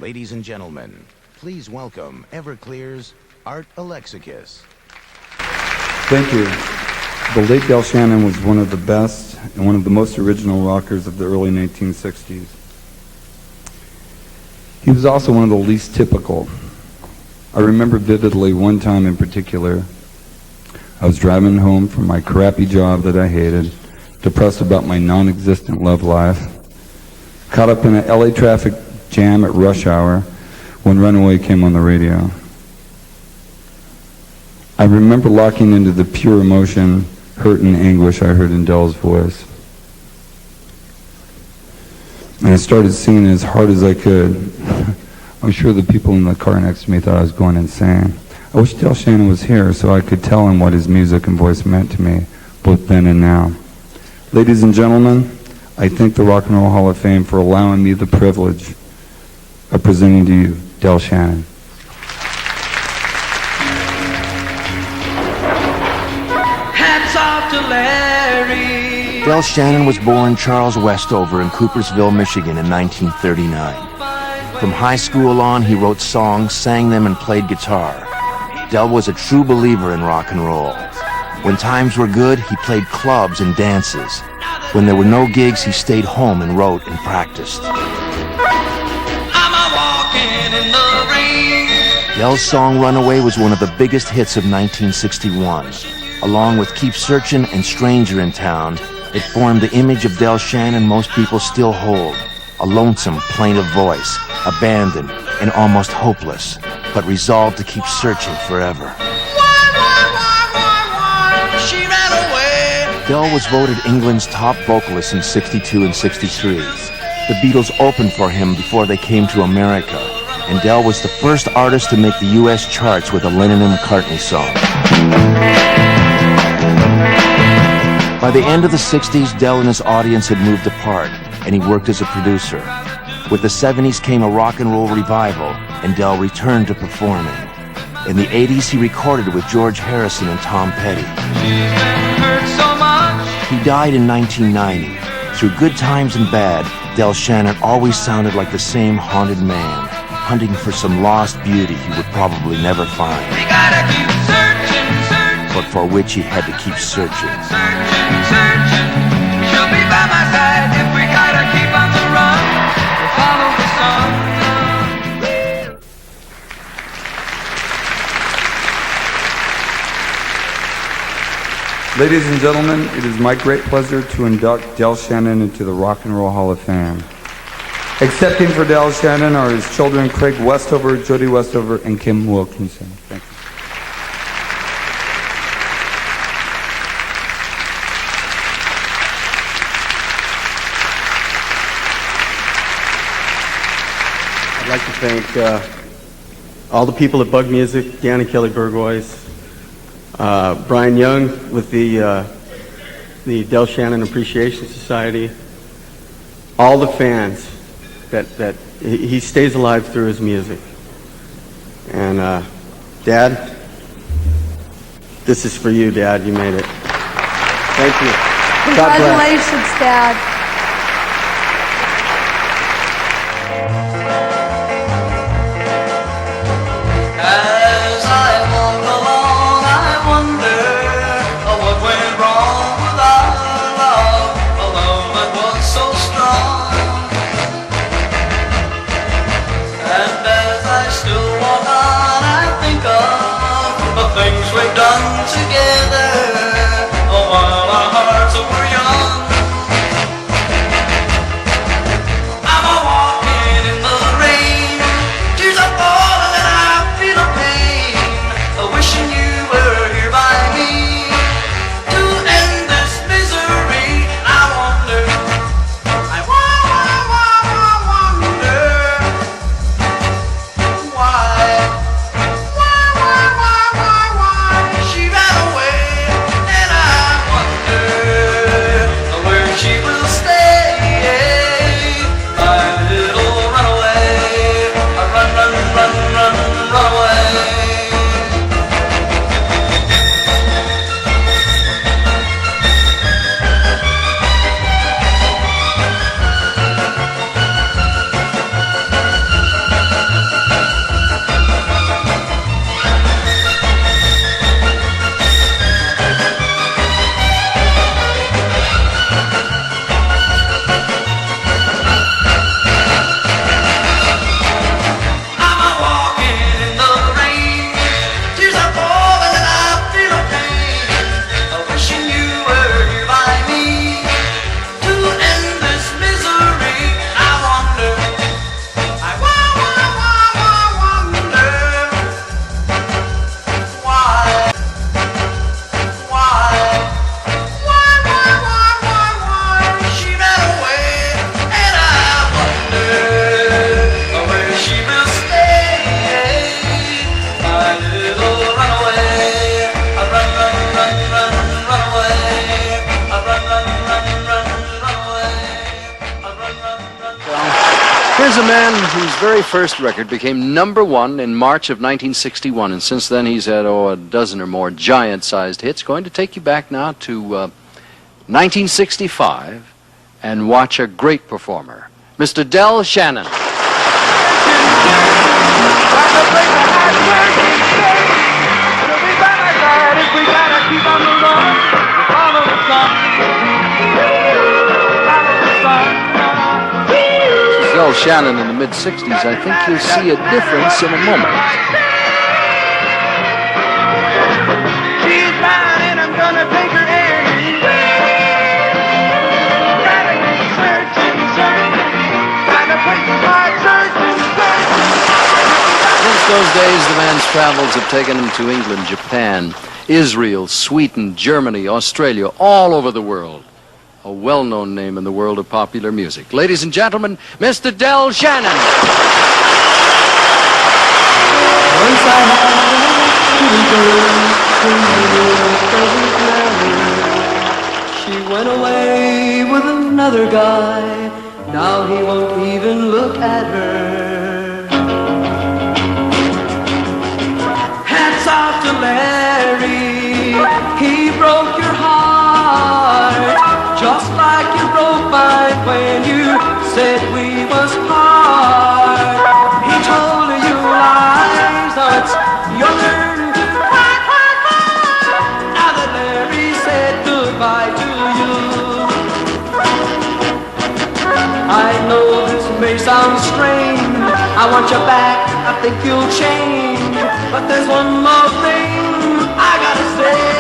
Ladies and gentlemen, please welcome Everclear's Art Alexakis. Thank you. The late Del Shannon was one of the best and one of the most original rockers of the early 1960s. He was also one of the least typical. I remember vividly one time in particular. I was driving home from my crappy job that I hated, depressed about my non-existent love life, caught up in an LA traffic jam at rush hour when Runaway came on the radio. I remember locking into the pure emotion, hurt and anguish I heard in Del's voice. And I started singing as hard as I could. I'm sure the people in the car next to me thought I was going insane. I wish Del Shannon was here so I could tell him what his music and voice meant to me, both then and now. Ladies and gentlemen, I thank the Rock and Roll Hall of Fame for allowing me the privilege of presenting to you Del Shannon. Hats off to Larry. Del Shannon was born Charles Westover in Coopersville, Michigan in 1939. From high school on, he wrote songs, sang them, and played guitar. Del was a true believer in rock and roll. When times were good, he played clubs and dances. When there were no gigs, he stayed home and wrote and practiced. Del's song Runaway was one of the biggest hits of 1961. Along with Keep Searchin' and Stranger in Town, it formed the image of Del Shannon most people still hold. A lonesome, plaintive voice, abandoned and almost hopeless, but resolved to keep searching forever. She ran away. Del was voted England's top vocalist in '62 and '63. The Beatles opened for him before they came to America, and Del was the first artist to make the U.S. charts with a Lennon and McCartney song. By the end of the '60s, Del and his audience had moved apart, and he worked as a producer. With the '70s came a rock and roll revival, and Del returned to performing. In the '80s, he recorded with George Harrison and Tom Petty. He died in 1990. Through good times and bad, Del Shannon always sounded like the same haunted man, hunting for some lost beauty he would probably never find, We gotta keep searching, searching, but for which he had to keep searching. searching, searching. She'll be by my side if we gotta keep on the run. We'll follow the sun. Ladies and gentlemen, it is my great pleasure to induct Del Shannon into the Rock and Roll Hall of Fame. Accepting for Del Shannon are his children Craig Westover, Jody Westover, and Kim Wilkinson. Thank you. I'd like to thank all the people at Bug Music, Dan and Kelly Burgoyes, Brian Young with the Del Shannon Appreciation Society, all the fans that he stays alive through his music. And Dad, this is for you, Dad. You made it. Thank you. God bless. Congratulations, Dad. As I walk along, I wonder what went wrong with our love, a love that was so strong. And as I still walk on, I think of the things we've done together, while our hearts were young. I'm a walking in the rain, tears are falling and I feel a pain, wishing you were here by me to end this misery. I wonder, I wonder why she ran away. Here's a man whose very first record became #1 in March of 1961, and since then he's had, a dozen or more giant-sized hits. Going to take you back now to 1965 and watch a great performer, Mr. Del Shannon. Del Shannon in the mid-60s, I think you'll see a difference in a moment. She's mine and I'm gonna take her anywhere. Gotta keep searching, gotta put my heart searching. Since those days, the man's travels have taken him to England, Japan, Israel, Sweden, Germany, Australia, all over the world. A well-known name in the world of popular music. Ladies and gentlemen, Mr. Del Shannon. Once I had a pretty girl, she went away with another guy. Now he won't even look at her. Hats off to Larry, he broke your heart. Just like you broke mine when you said we was part. He told you lies, now it's your turn to cry, cry, cry. Now that Larry said goodbye to you. I know this may sound strange, I want you back, I think you'll change. But there's one more thing I gotta say.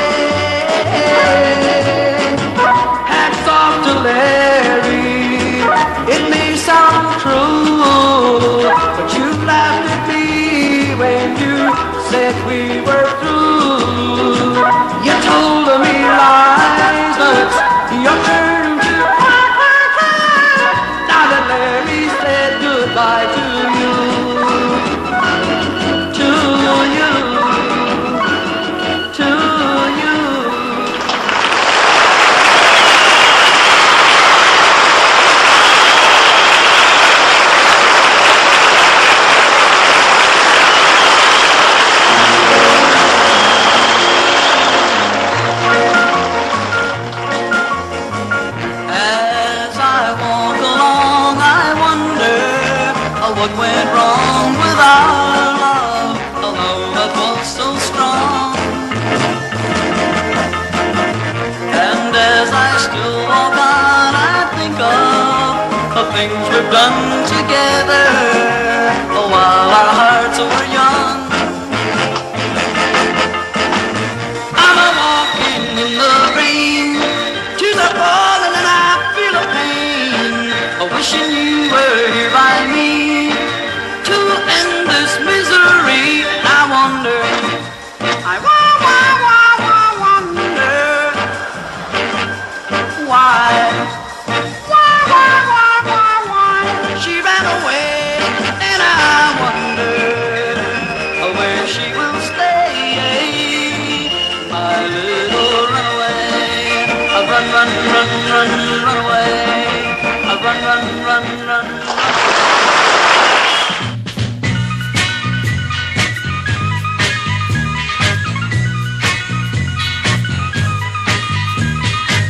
To Larry, it may sound cruel, but you laughed at me when you said we were through. You told me lies, but it's your turn to cry, cry, cry. Now that Larry said goodbye to you, to you, to you. What went wrong with our love, a love that was so strong? And as I still walk on, I think of the things we've done together, while our hearts were young. I'm a-walking in the rain, tears are falling and I feel a pain, wishing you were here by me. She ran away, and I wonder where she will stay. My little runaway, run, run, run, run, run away. Run, run, run, run, run.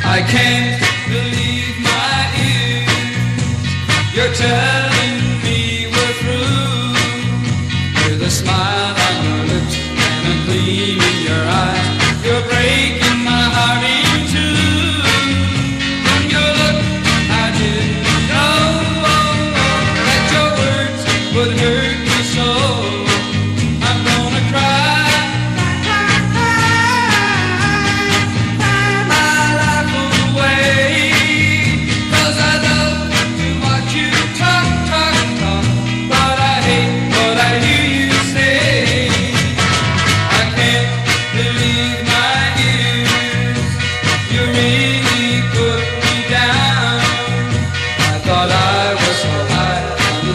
I can't believe my ears. You're telling me we're through. With a smile on your lips and a gleam in your eyes, you're breaking my heart in two. From your look, I didn't know that your words would hurt me so. I'm gonna cry.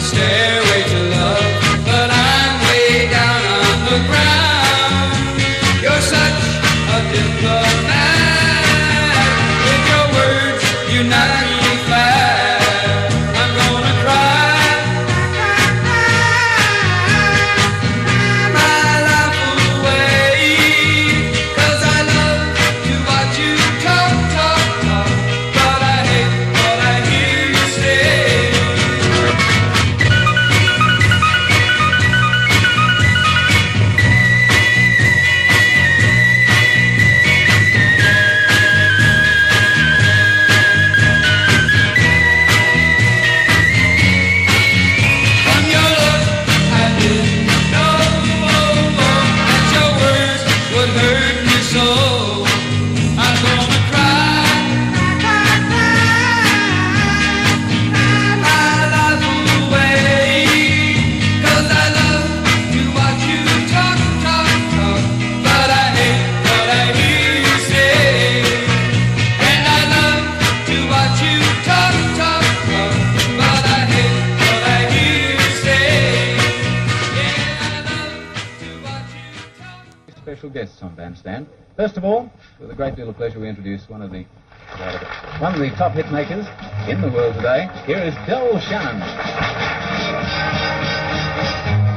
Stairway to love, but I'm way down on the ground. You're such a diplomat. With your words, you knock me flat. I'm gonna cry. special guests on Bandstand. First of all, with a great deal of pleasure, we introduce one of the top hit makers in the world today. Here is Del Shannon.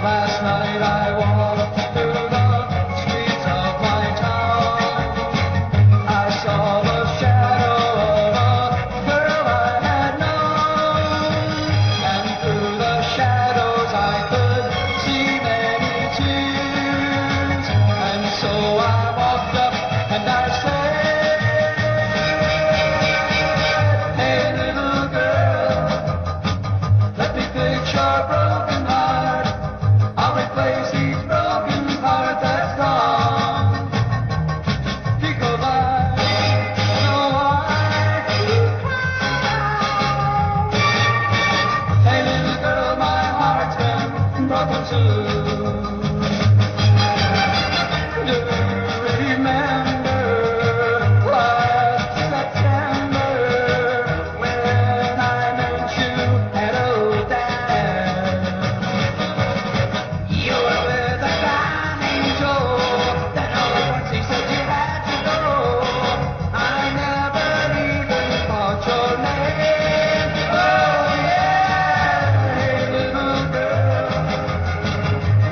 Last night I walked through the streets of my town. I saw the shadow of a girl I had known, and through the shadows I could see many tears. And so I walked up and I said, "Hey little girl, let me fix your broken heart. I'll replace each broken heart that's gone." Because I know I could cry. Hey little girl, my heart's been broken too. Do you remember last September when I met you at Old Dad? You were with a guy named Joe. Then all at once he said you had to go. I never even caught your name. Oh yeah, hey little girl,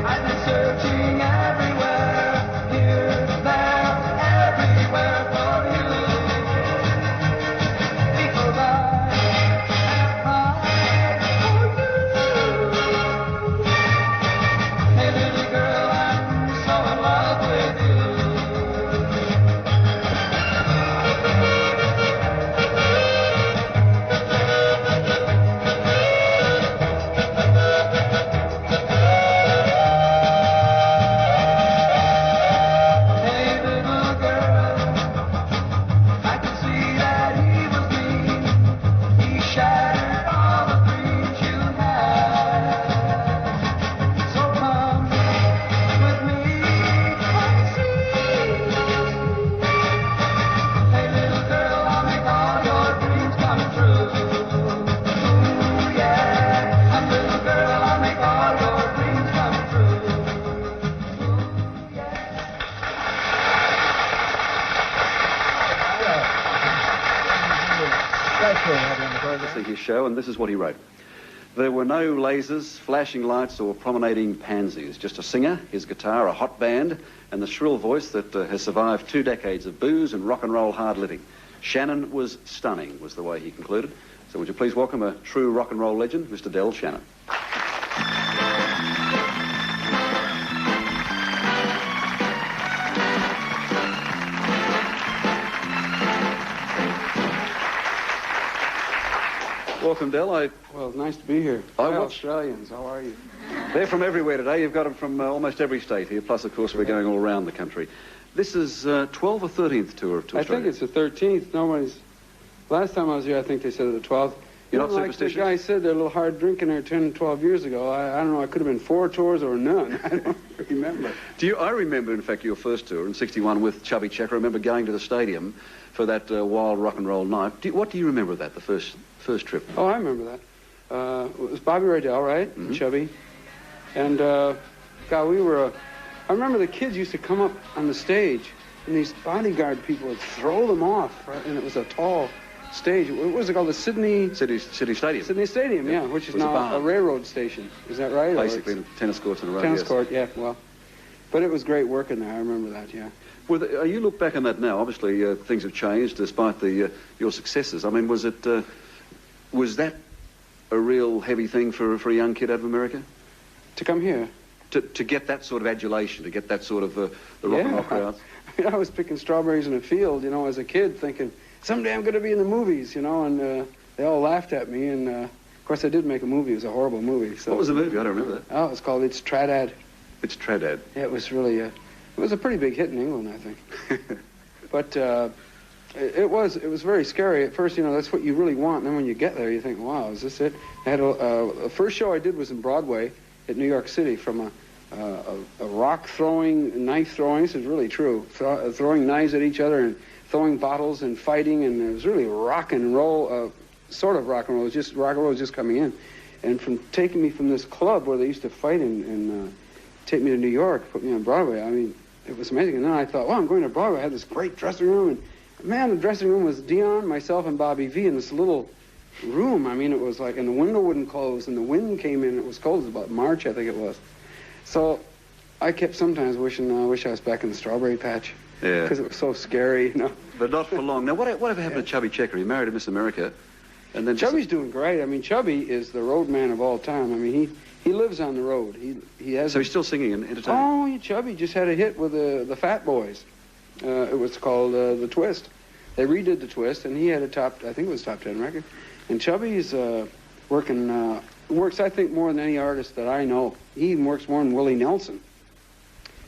I've been searching everywhere, here, there, everywhere for you. Because I have cried for you. Hey little girl, I'm so in love with you. Hey little girl, I can see that he was mean. He shattered all the dreams you had. So come with me and see. Hey little girl, I'll make all your dreams come true. Ooh yeah, and little girl, I'll make all your dreams come true. Ooh yeah. To see his show, and this is what he wrote. There were no lasers, flashing lights, or promenading pansies. Just a singer, his guitar, a hot band, and the shrill voice that has survived 2 decades of booze and rock and roll hard living. Shannon was stunning, was the way he concluded. So would you please welcome a true rock and roll legend, Mr. Del Shannon. Welcome, Del. Well, nice to be here. I Hi, watched- Australians. How are you? They're from everywhere today. You've got them from almost every state here. Plus, of course, we're going all around the country. This is 12th or 13th tour to I Australia. think it's the 13th. Nobody's. Last time I was here, I think they said the 12th. You're not like superstitious? The guy said they're a little hard drinking there 10, 12 years ago. I don't know. I could have been 4 tours or none. I don't remember. I remember, in fact, your first tour in '61 with Chubby Checker. I remember going to the stadium for that wild rock and roll night. What do you remember of that, the first trip? Oh, I remember that. It was Bobby Rydell, right? Mm-hmm. Chubby. And, God, we were... I remember the kids used to come up on the stage, and these bodyguard people would throw them off, right? And it was a tall stage. What was it called? The City Stadium. Sydney Stadium, yeah, which is It was a now barn. a railroad station. Is that right? Or Basically, it's- tennis courts and a road. tennis yes. court, yeah, well. But it was great working there. I remember that, yeah. Well, you look back on that now. Obviously, things have changed despite your successes. I mean, was that a real heavy thing for a young kid out of America? To come here. To get that sort of adulation, to get that sort of the rock and roll crowds? I was picking strawberries in a field, as a kid, thinking, someday I'm going to be in the movies, and they all laughed at me. And, of course, I did make a movie. It was a horrible movie. So. What was the movie? I don't remember that. Oh, it was called It's Tradad. It's Tradad. Yeah, it was really, it was a pretty big hit in England, I think. But it was very scary. At first, that's what you really want. And then when you get there, you think, wow, is this it? I had the first show I did was in Broadway at New York City from a rock throwing, knife throwing. This is really true. Throwing knives at each other and throwing bottles and fighting. And it was really rock and roll, sort of rock and roll. Rock and roll was just coming in. And from taking me from this club where they used to fight and take me to New York, put me on Broadway, I mean, it was amazing. And then I thought, well, I'm going to Broadway. I had this great dressing room, and man, the dressing room was Dion, myself, and Bobby V in this little room. I mean, it was like, and the window wouldn't close, and the wind came in. It was cold. It was about March, I think it was. So I kept sometimes wishing, I wish I was back in the strawberry patch. Yeah. Because it was so scary, you know. But not for long. Now, whatever happened to Chubby Checker? He married a Miss America, and then Chubby's doing great. I mean, Chubby is the road man of all time. I mean, he lives on the road. He has. So he's still singing and entertaining. Oh, yeah, Chubby just had a hit with the Fat Boys. It was called The Twist. They redid The Twist, and he had a I think it was top 10 record. And Chubby's works, I think, more than any artist that I know. He even works more than Willie Nelson.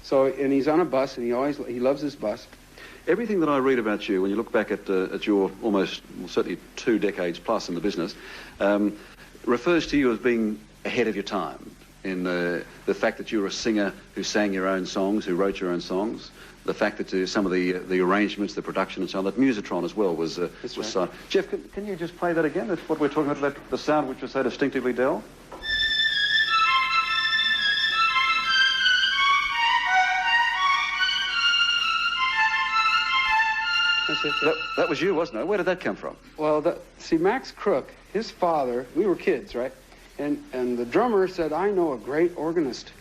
So, and he's on a bus, and he loves his bus. Everything that I read about you, when you look back at your almost, well, certainly 2 decades plus in the business, refers to you as being ahead of your time in the fact that you were a singer who sang your own songs, who wrote your own songs, the fact that some of the arrangements, the production and so on, that Musitron as well was right. Jeff, can you just play that again? That's what we're talking about, the sound which was so distinctively Del? That was you, wasn't it? Where did that come from? Well, see, Max Crook, his father, we were kids, right? And the drummer said, I know a great organist.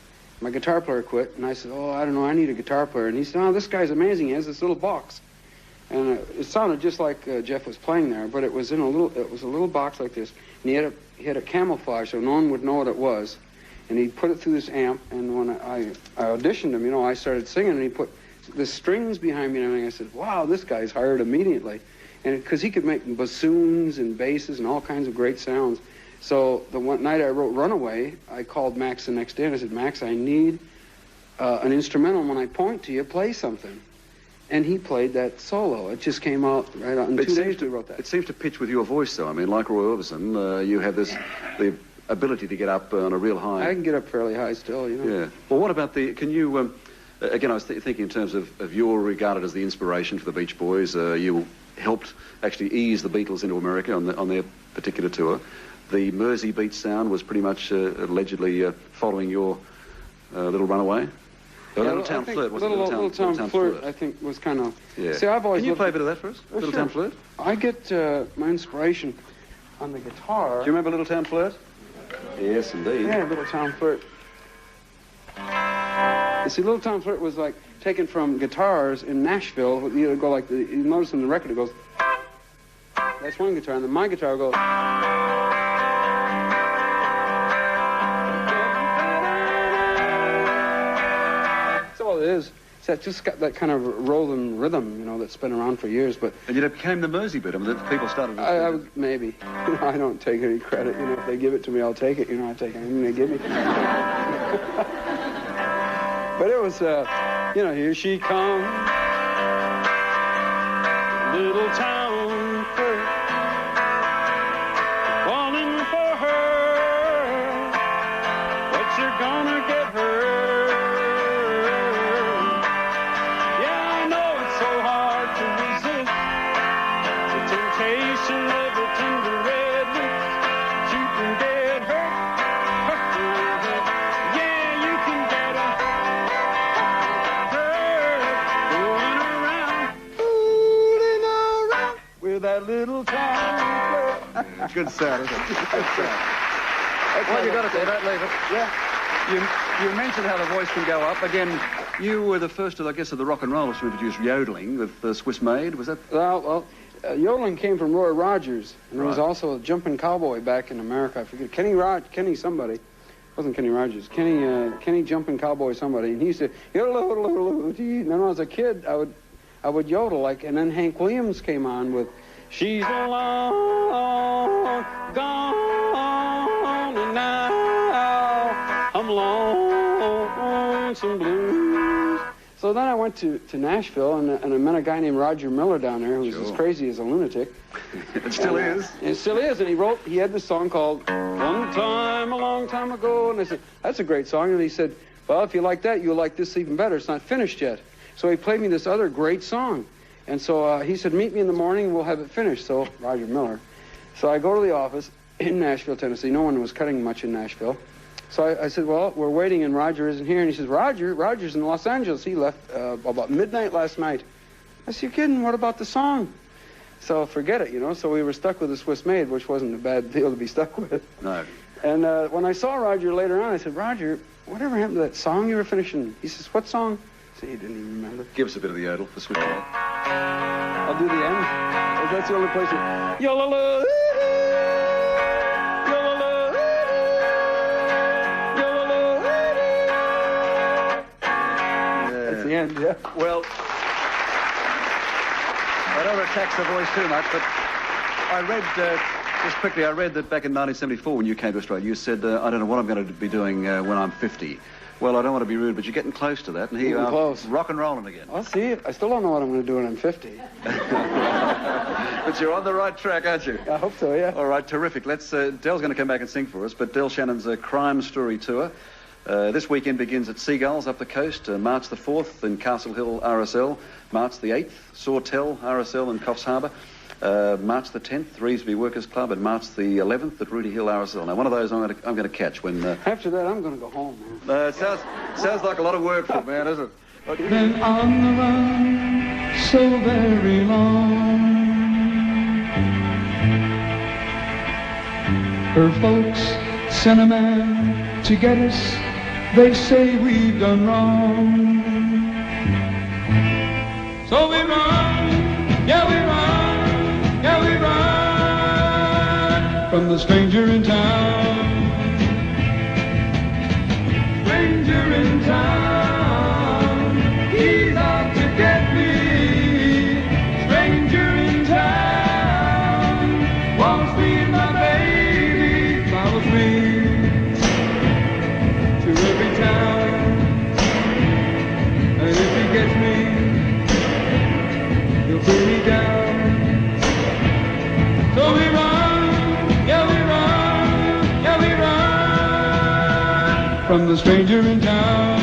My guitar player quit, and I said, oh, I don't know, I need a guitar player. And he said, oh, this guy's amazing. He has this little box. And it sounded just like Jeff was playing there, but it was a little box like this. And he had a camouflage so no one would know what it was. And he put it through this amp, and when I auditioned him, I started singing, and he put the strings behind me and everything. I said, wow, this guy's hired immediately. And because he could make bassoons and basses and all kinds of great sounds. So the one night I wrote Runaway, I called Max the next day and I said, Max, I need an instrumental, and when I point to you, play something. And he played that solo. It just came out right out. In 2 days we wrote that. It seems to pitch with your voice, though. I mean, like Roy Orbison, you have the ability to get up on a real high. I can get up fairly high still, Yeah. Well, what about can you, again, I was thinking in terms of you're regarded as the inspiration for the Beach Boys. You helped actually ease the Beatles into America on their particular tour. The Mersey beat sound was pretty much allegedly following your Little Runaway. Little Town Flirt, wasn't it? Little Town Flirt, I think, was kind of... Yeah. See, I've always... Can you play a bit of that for us? Little sure. Town Flirt? I get my inspiration on the guitar. Do you remember Little Town Flirt? Yes, indeed. Yeah, Little Town Flirt. You see, Little Town Flirt was like taken from guitars in Nashville. You go like you notice in the record it goes. That's one guitar, and then my guitar goes. That's all it is. So it's just got that kind of rolling rhythm, that's been around for years. But and it became the Mersey bit. I mean, that people started. Maybe. I don't take any credit. If they give it to me, I'll take it. I take anything they give me. But it was, here she comes, little town flirt, falling for her, but you're gonna get her. Yeah, I know it's so hard to resist the temptation of her tender red lips. You can get hurt. Yeah, you can get her. That little town flirt. Good sound, isn't it? Good sound. Well, you got to say that later. Yeah. You mentioned how the voice can go up. Again, you were the first of the rock and rollers to introduce yodeling with Swiss Maid. Was that? Well, yodeling came from Roy Rogers, and there was Right. also a jumping cowboy back in America. I forget Kenny somebody. It wasn't Kenny Rogers. Kenny jumping cowboy somebody, and he used to yodel. And then when I was a kid, I would yodel and then Hank Williams came on with. She's long gone, and now I'm lonesome blues. So then I went to Nashville, and I met a guy named Roger Miller down there who was as crazy as a lunatic. It still is. It still is, and he had this song called One Time, a Long Time Ago, and I said, that's a great song, and he said, well, if you like that, you'll like this even better. It's not finished yet. So he played me this other great song. And so he said, meet me in the morning, we'll have it finished. So, Roger Miller. So I go to the office in Nashville, Tennessee. No one was cutting much in Nashville. So I said, well, we're waiting and Roger isn't here. And he says, Roger's in Los Angeles. He left about midnight last night. I said, you're kidding, what about the song? So forget it, you know. So we were stuck with the Swiss Maid, which wasn't a bad deal to be stuck with. No. And when I saw Roger later on, I said, Roger, whatever happened to that song you were finishing? He says, what song? I said, he didn't even remember. Give us a bit of the yodel for Swiss Maid. I'll do the end. That's the only place. Yo-la-la. That's the end, yeah. Well, I don't want to tax the voice too much, but I read, just quickly, I read that back in 1974 when you came to Australia, you said, I don't know what I'm going to be doing when I'm 50. Well, I don't want to be rude, but you're getting close to that, and here you are, close. rock and rolling again. I'll see. I still don't know what I'm going to do when I'm 50. But you're on the right track, aren't you? I hope so, yeah. All right, terrific. Let's. Del's going to come back and sing for us, but Del Shannon's Crime Story Tour. This weekend begins at Seagulls up the coast, March the 4th in Castle Hill, RSL, March the 8th, Sawtell, RSL in Coffs Harbour, March the 10th, Revesby Workers Club, and March the 11th at Rudy Hill, RSL. Now, one of those I'm going to catch when... After that, I'm going to go home, man. It sounds like a lot of work for a man, doesn't it? Been on the run so very long. Her folks sent a man to get us. They say we've done wrong. So we run, yeah we run, yeah we run from the stranger in town. Stranger in town, he's out to get me. Stranger in town, wants me and my baby, follows me to every town. And if he gets me, he'll bring me down. So we run, yeah we run, yeah we run from the stranger in town.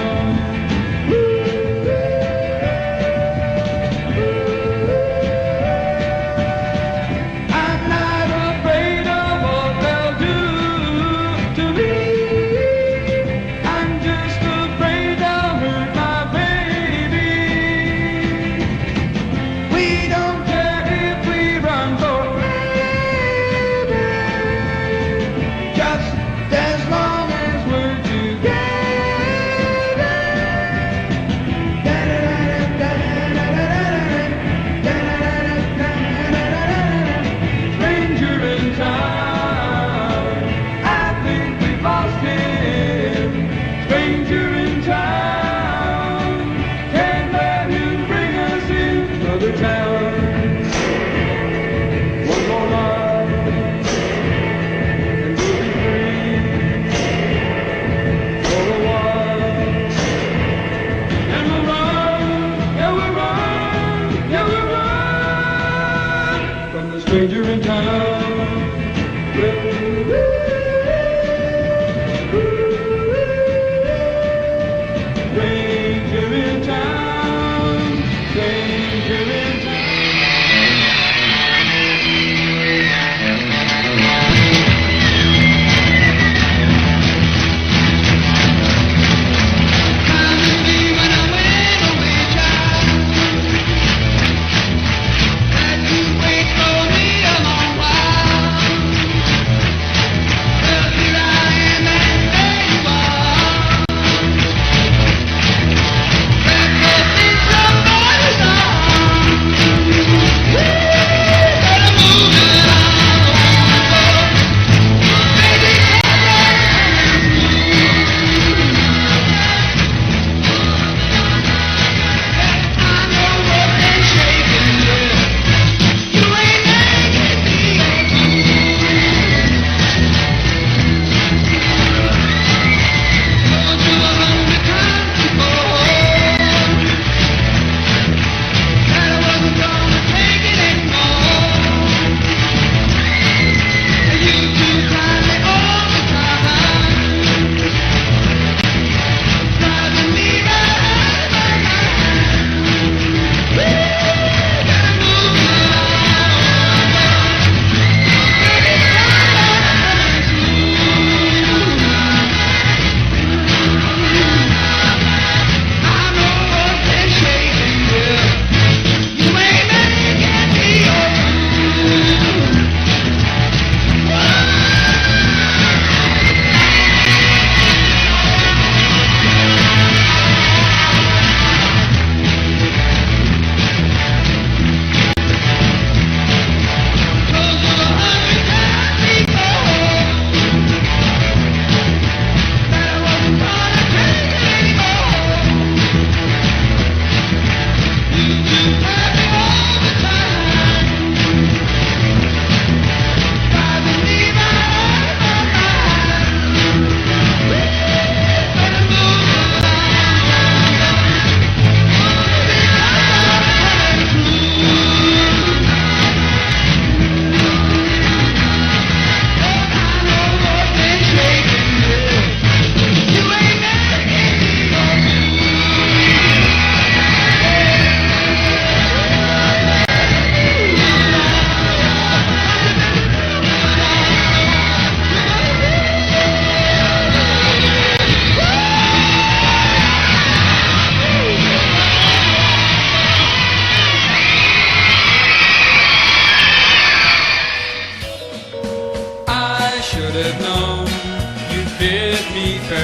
I'm not afraid of what they'll do to me. I'm just afraid they'll hurt my baby. We don't care if we run forever, just as long as we're together.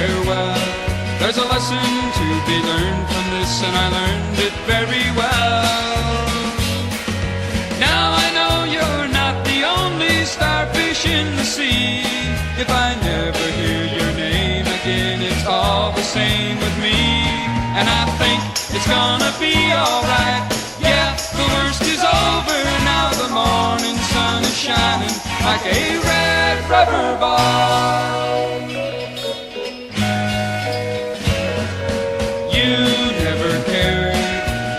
farewell. There's a lesson to be learned from this, and I learned it very well. Now I know you're not the only starfish in the sea. If I never hear your name again, it's all the same with me. And I think it's gonna be alright. Yeah, the worst is over now. The morning sun is shining like a red rubber ball. You never cared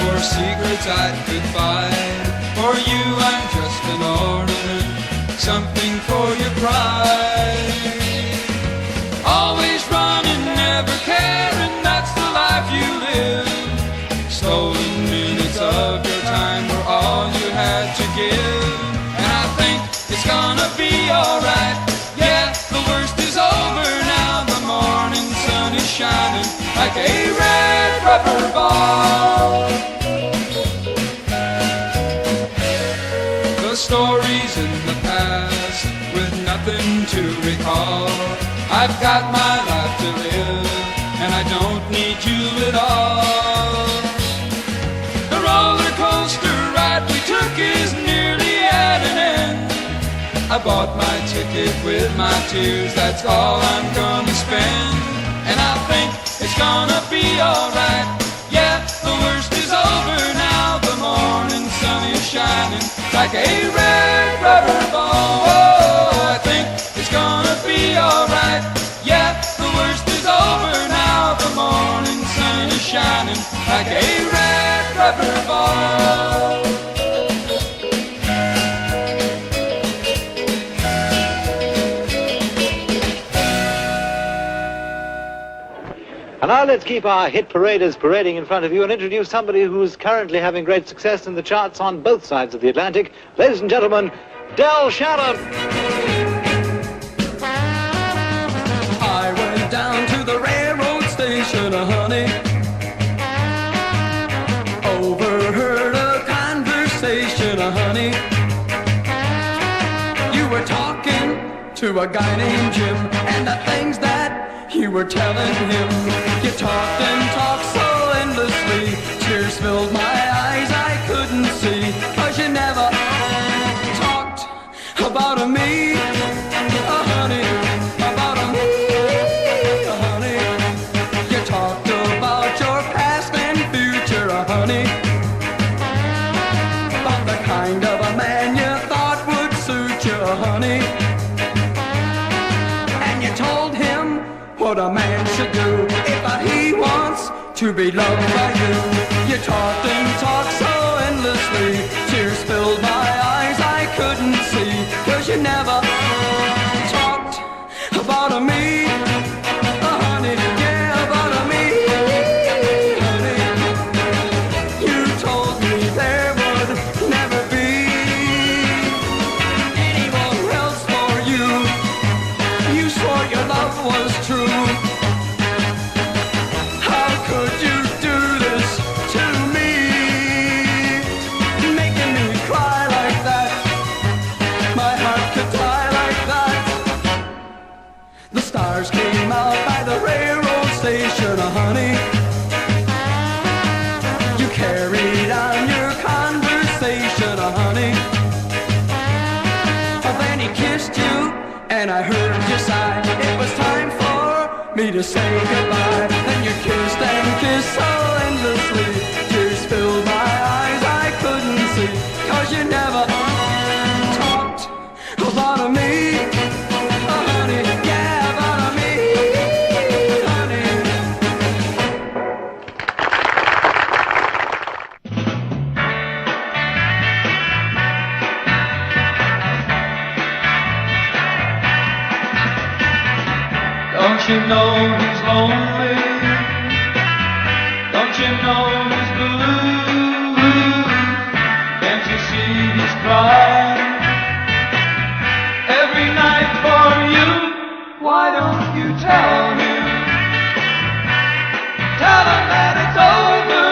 for secrets I could find. For you I'm just an ornament, something for your pride. Always running, never caring, that's the life you live. Stolen minutes of your time were all you had to give. And I think it's gonna be alright. Yeah, the worst is over now. The morning sun is shining like a red rubber ball. The stories in the past with nothing to recall. I've got my life to live, and I don't need you at all. The roller coaster ride we took is nearly at an end. I bought my ticket with my tears, that's all I'm gonna spend. And I think it's gonna be alright. Yeah, the worst is over now. The morning sun is shining like a red rubber ball. Oh, I think it's gonna be alright. Yeah, the worst is over now. The morning sun is shining like a red rubber ball. And now let's keep our hit paraders parading in front of you and introduce somebody who's currently having great success in the charts on both sides of the Atlantic. Ladies and gentlemen, Del Shannon. I went down to the railroad station, honey. Overheard a conversation, honey. You were talking to a guy named Jim, and the things that you were telling him. You talked and talked so endlessly. Tears filled my eyes, I couldn't see. 'Cause you never talked about me, honey. About me, honey. You talked about your past and future, honey. About the kind of a man you thought would suit you, honey. And you told him what a man should do if he wants to be loved by you. You talked and talked so endlessly. Tears filled my eyes, I couldn't see. 'Cause you never talked about me, honey. Yeah, about me, honey. You told me there would never be anyone else for you. You swore your love was true. How could you do this to me? Making me cry like that. My heart could die like that. The stars came out by the railroad station, honey. You carried on your conversation, honey. Then he kissed you, and I heard you sigh. It was time for me to say goodbye. Then you kissed and kissed so endlessly. Tears filled my eyes, I couldn't see. 'Cause you never talked about me, honey. Yeah, about me, honey. Don't you know he's lonely? Don't you know he's blue? Can't you see he's crying every night for you? Why don't you tell him? Tell him that it's over.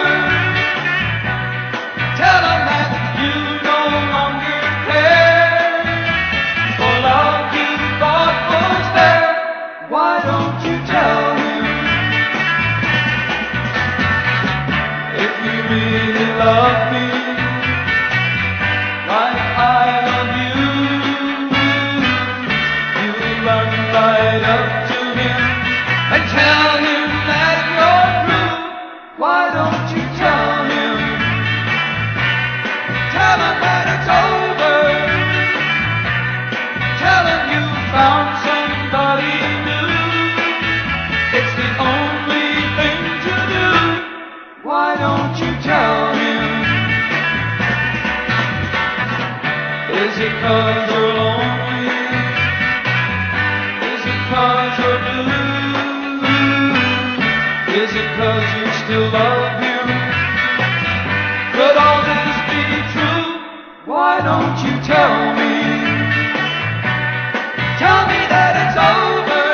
Tell him that you no longer care for love you thought was there. Why don't you tell him? Why don't you tell him? Tell him that it's over. Tell him you found somebody new. It's the only thing to do. Why don't you tell him? Is it 'cause you're lonely? Is it 'cause you're blue? Is it 'cause you still love him? Could all this be true? Why don't you tell me? Tell me that it's over.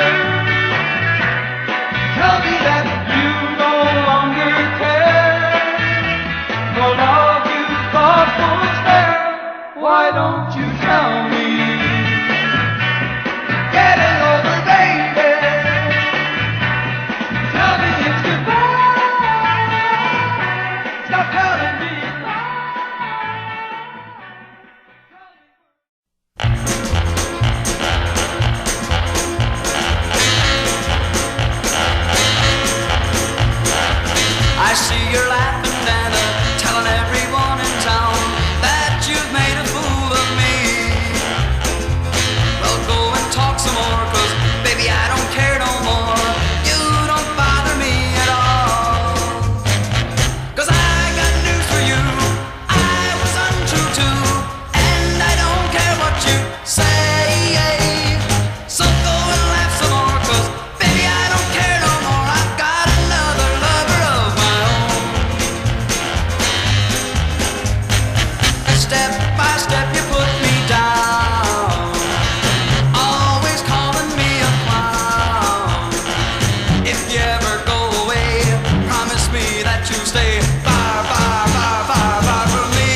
Tell me that you no longer care. No love you thought was fair. Why don't you tell me? Get it over, baby. Tell me it's goodbye. Stop telling me I see you're laughing and telling everyone in town that you've made a fool of me. Well, go and talk some more, 'cause baby, I don't care no more. You don't bother me at all. 'Cause I got news for you. I was untrue too, and I don't care what you say. So go and laugh some more, 'cause baby, I don't care no more. I've got another lover of my own. Step by step you put me down, always calling me a clown. If you ever go away, promise me that you'll stay far, far, far, far, far from me.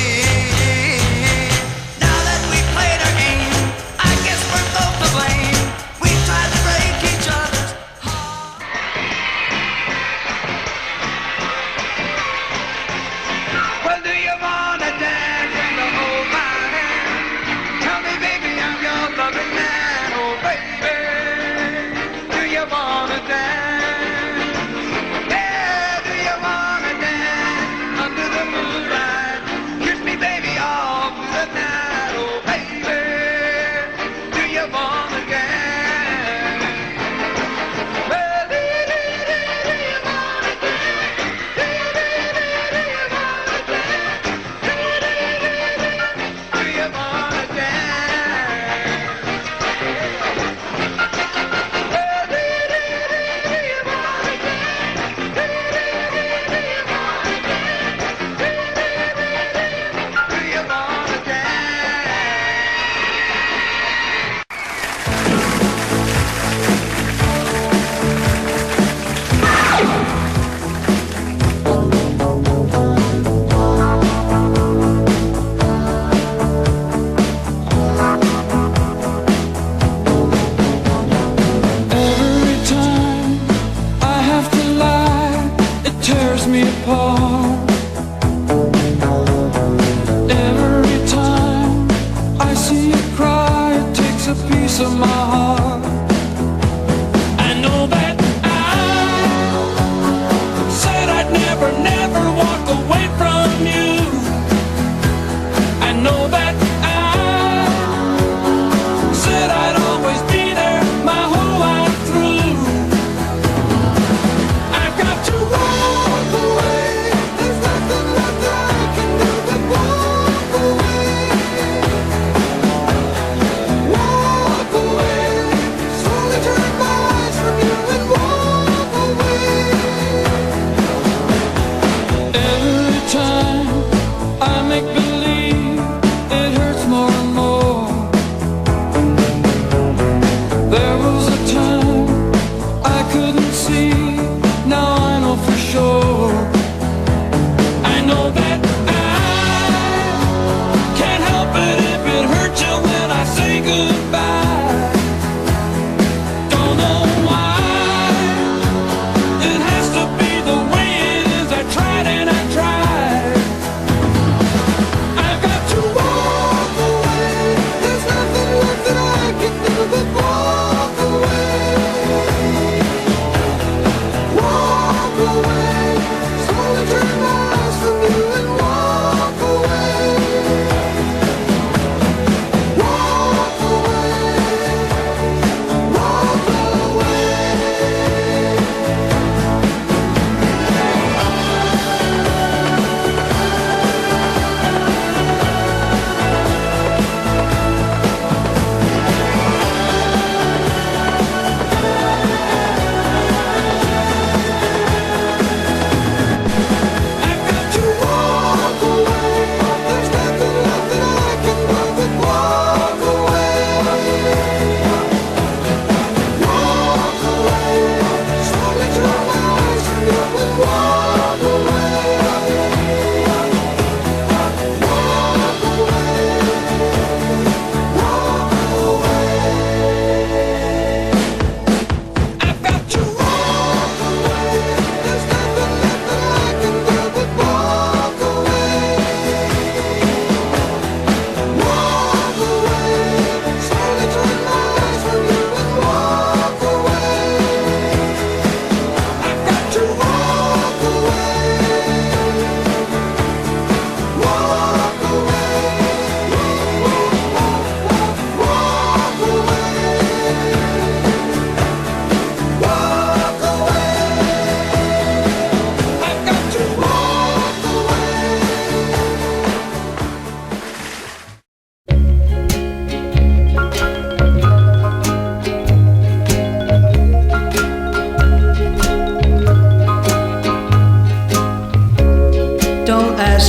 Now that we played our game, I guess we're both to blame. We tried to break each other's heart. Well, do you wanna dance and hold my hand? Tell me, baby, I'm your loving man. Oh, baby, do you wanna dance? Yeah, do you wanna dance under the moonlight? Kiss me, baby, all through the night. Oh, baby, do you wanna dance? Well, do you wanna dance? Do you wanna dance? Do you wanna dance? Do you wanna Every time I have to lie, it tears me apart. Every time I see you cry, it takes a piece of my heart. I know that I said I'd never, never walk away from you. I know that I said I'd always be there my whole life through. I've got to walk away.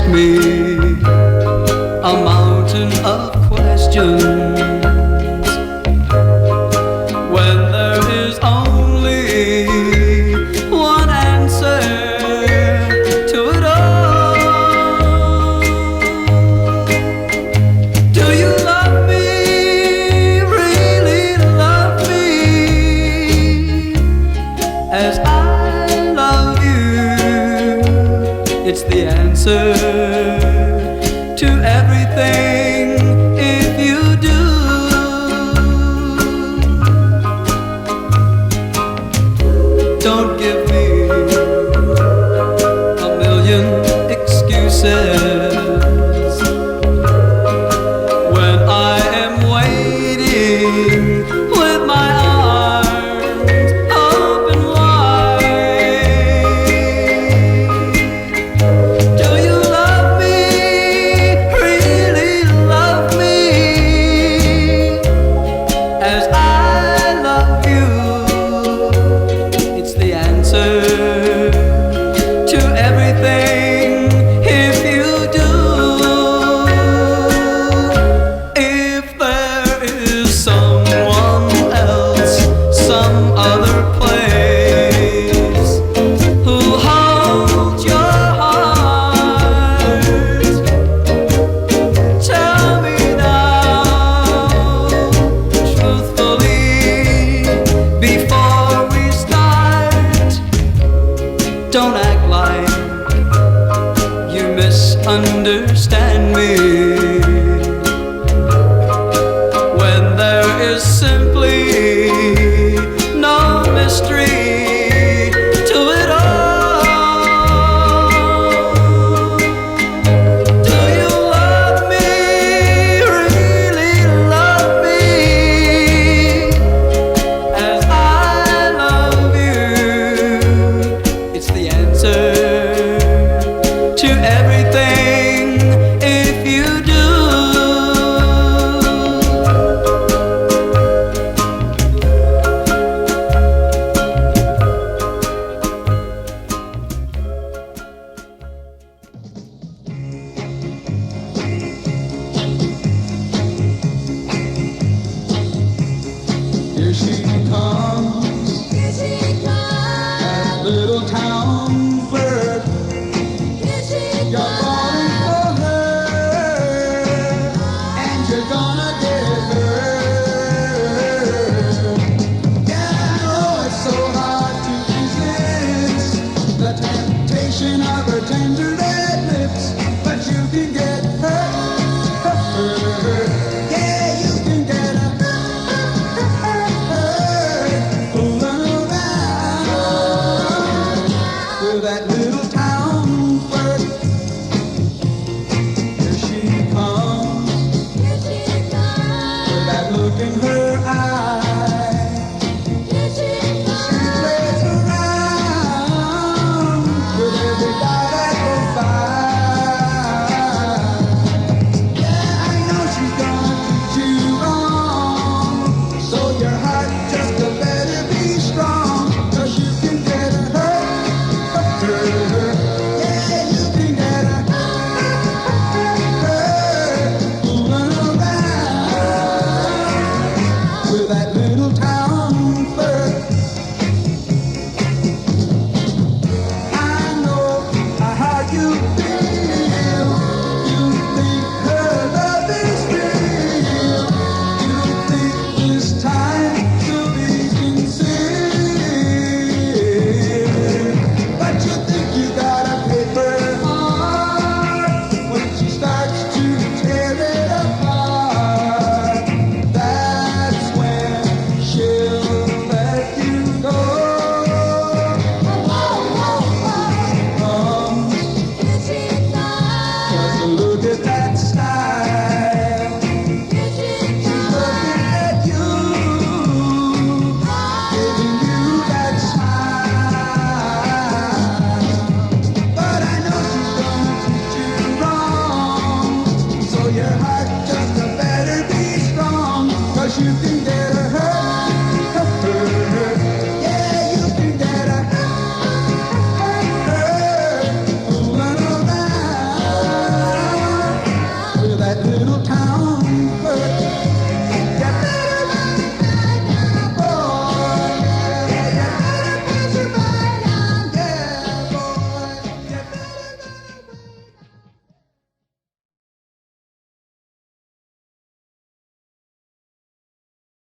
me a mountain of questions when there is only one answer to it all. Do you love me, really love me, as I love you? It's the answer to everything if you do. Don't give me a million excuses when I am waiting with my arms open wide. Do you love me, really love me, as I love you? It's the answer to everything if you do. If there is someone else, some other place, who holds your heart, tell me now, truthfully, before we start. Don't act like you misunderstand me when there is simply no mystery to it all. Do you love me, really love me, as I love you? It's the answer to everything if you do. Here she comes, that little town flirt. You're falling for her, and you're gonna get hurt. Yeah, I know it's so hard to resist the temptation of her tenderness.